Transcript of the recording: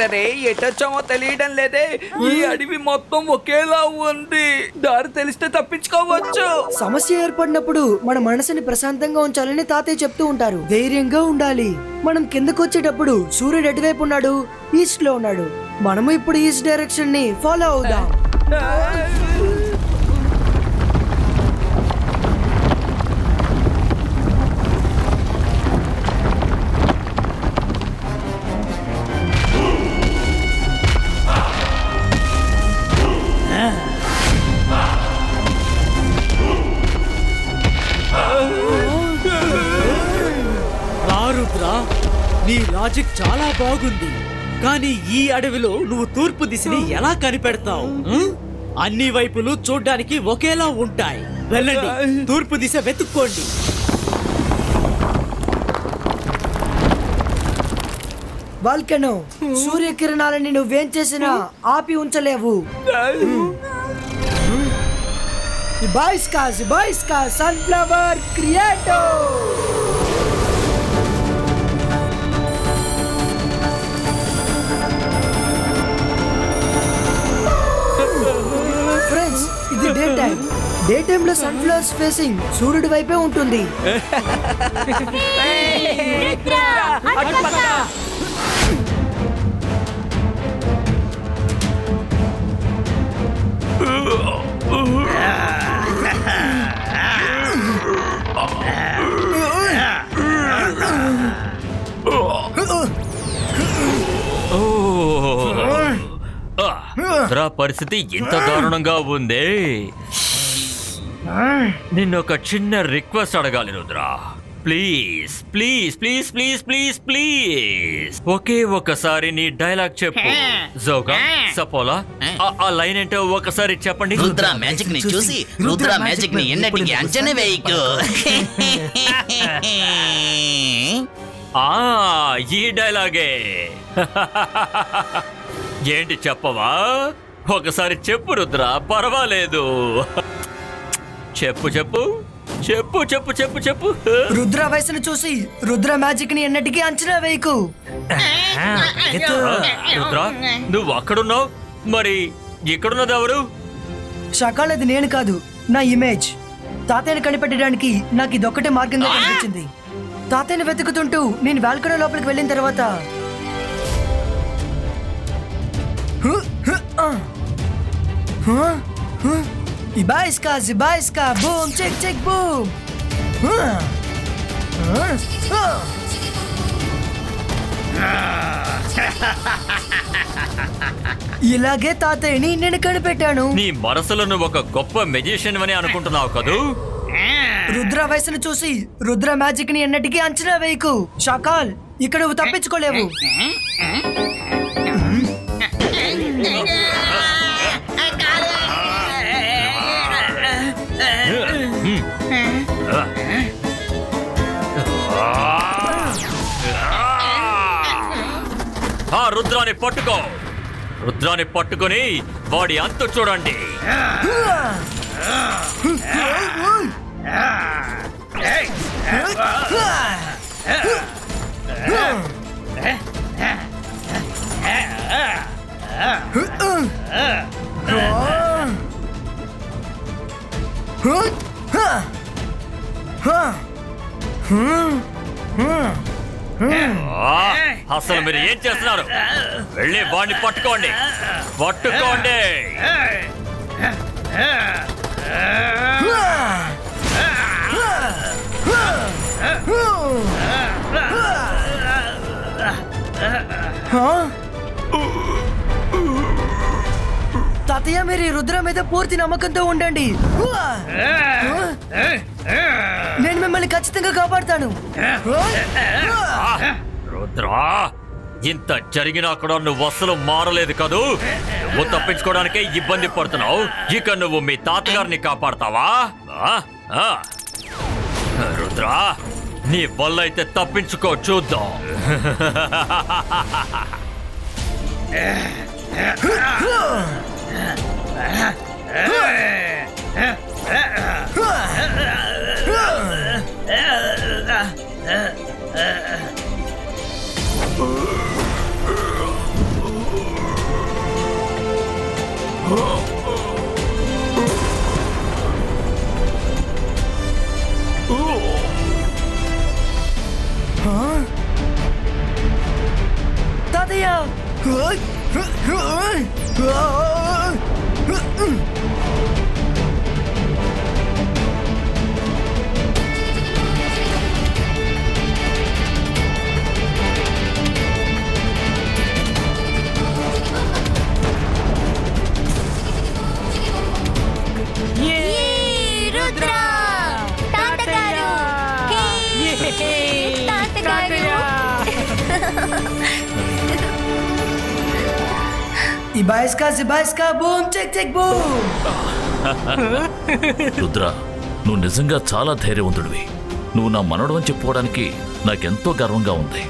అరే ఎటొచ్చామో తెలియడం లేదే. ఈ అడవి మొత్తం ఒకేలా ఉంది. దారి తెలిస్తే తప్పించుకోవచ్చు. సమస్య ఏర్పడినప్పుడు మన మనసుని ప్రశాంతంగా ఉంచాలని తాతయ్య చెప్తూ ఉంటారు. ధైర్యంగా ఉండాలి. మనం కిందకు వచ్చేటప్పుడు సూర్యుడు ఎటువైపు ఉన్నాడు? ఈస్ట్ లో ఉన్నాడు. మనము ఇప్పుడు ఈస్ట్ డైరెక్షన్ ని ఫాలో అవుదాం. నీ లాజిక్ చాలా బాగుంది, కానీ ఈ అడవిలో నువ్వు తూర్పు దిశని ఎలా కనిపెడతావు? అన్ని వైపులు చూడ్డానికి ఒకేలా ఉంటాయి. వెళ్ళండి, తూర్పు దిశ వెతుక్కోండి. వాల్కెనో, సూర్యకిరణాలని నువ్వేం చేసినా ఆపి ఉంచలేవు. బాయ్స్కా సన్ఫ్లవర్ క్రియేటో. ఫ్రెండ్స్, ఇది డే టైం. డే టైం లో సన్ఫ్లవర్స్ ఫేసింగ్ సూర్యుడి వైపే ఉంటుంది. పరిస్థితి ఇంత దారుణంగా ఉంది. నిన్నొక చిన్న రిక్వెస్ట్ అడగాలి Rudra. Please please please please please please ఒకే ఒకసారి నీ డైలాగ్ చెప్పు. జోగా సపోలా ఆ లైన్ ఏంటో ఒకసారి చెప్పండి. రుద్రా మ్యాజిక్ ని చూసి రుద్రా మ్యాజిక్ ని ఎన్నటికి అంచనా వేయకు. ఈ డైలాగే. ఏంటి చెప్పవా? ఒకసారి చెప్పు రుద్రా, పర్వాలేదు. చెప్పు చెప్పు చెప్పు చెప్పు చెప్పు చెప్పు. రుద్ర వయసును చూసి రుద్ర మ్యాజిక్ ని ఎన్నటికీ అంచనా వేయకు. రుద్రా, నువ్వు అక్కడున్నావు, మరి ఇక్కడున్నది ఎవరు? షకాలది నేను కాదు, నా ఇమేజ్. తాతయ్యని కనిపెట్టడానికి నాకు ఇదొక్కటే మార్గంగా కనిపించింది. తాతయ్యని వెతుకుతుంటూ నేను బాల్కనీ లోపలికి వెళ్ళిన తర్వాత Ibaiska, boom, check, boom. ఇలాగే తాతయ్యని నేను కనిపెట్టాను. నీ మనసులో నువ్వు ఒక గొప్ప మెజిషియన్ అని అనుకుంటున్నావు కదూ? రుద్ర వయసును చూసి రుద్ర మ్యాజిక్ ని ఎన్నటికీ అంచనా వేయకు. షకాల్, ఇక్కడ నువ్వు తప్పించుకోలేవు. రుద్రాన్ని పట్టుకో. రుద్రాన్ని పట్టుకొని వాడి అంతు చూడండి. అసలు మీరు ఏం చేస్తున్నారు? వెళ్ళి వాడిని పట్టుకోండి. తాతయ్య, మీరు రుద్ర మీద పూర్తి నమ్మకంతో ఉండండి. నేను మిమ్మల్ని ఖచ్చితంగా కాపాడుతాను. రుద్రా, ఇంత జరిగినా కూడా నువ్వు అసలు మారలేదు కదూ. నువ్వు తప్పించుకోవడానికే ఇబ్బంది పడుతున్నావు. ఇక నువ్వు మీ తాతగారిని కాపాడతావా? రుద్రా, నీ వల్ల అయితే తప్పించుకో, చూద్దాం. తాతయ్య ఇబాయిస్కా boom check check boom. Rudra, నువ్వు నిజంగా చాలా ధైర్యవంతుడివి. నువ్వు నా మనవడు అని చెప్పుకోవడానికి నాకెంతో గర్వంగా ఉంది.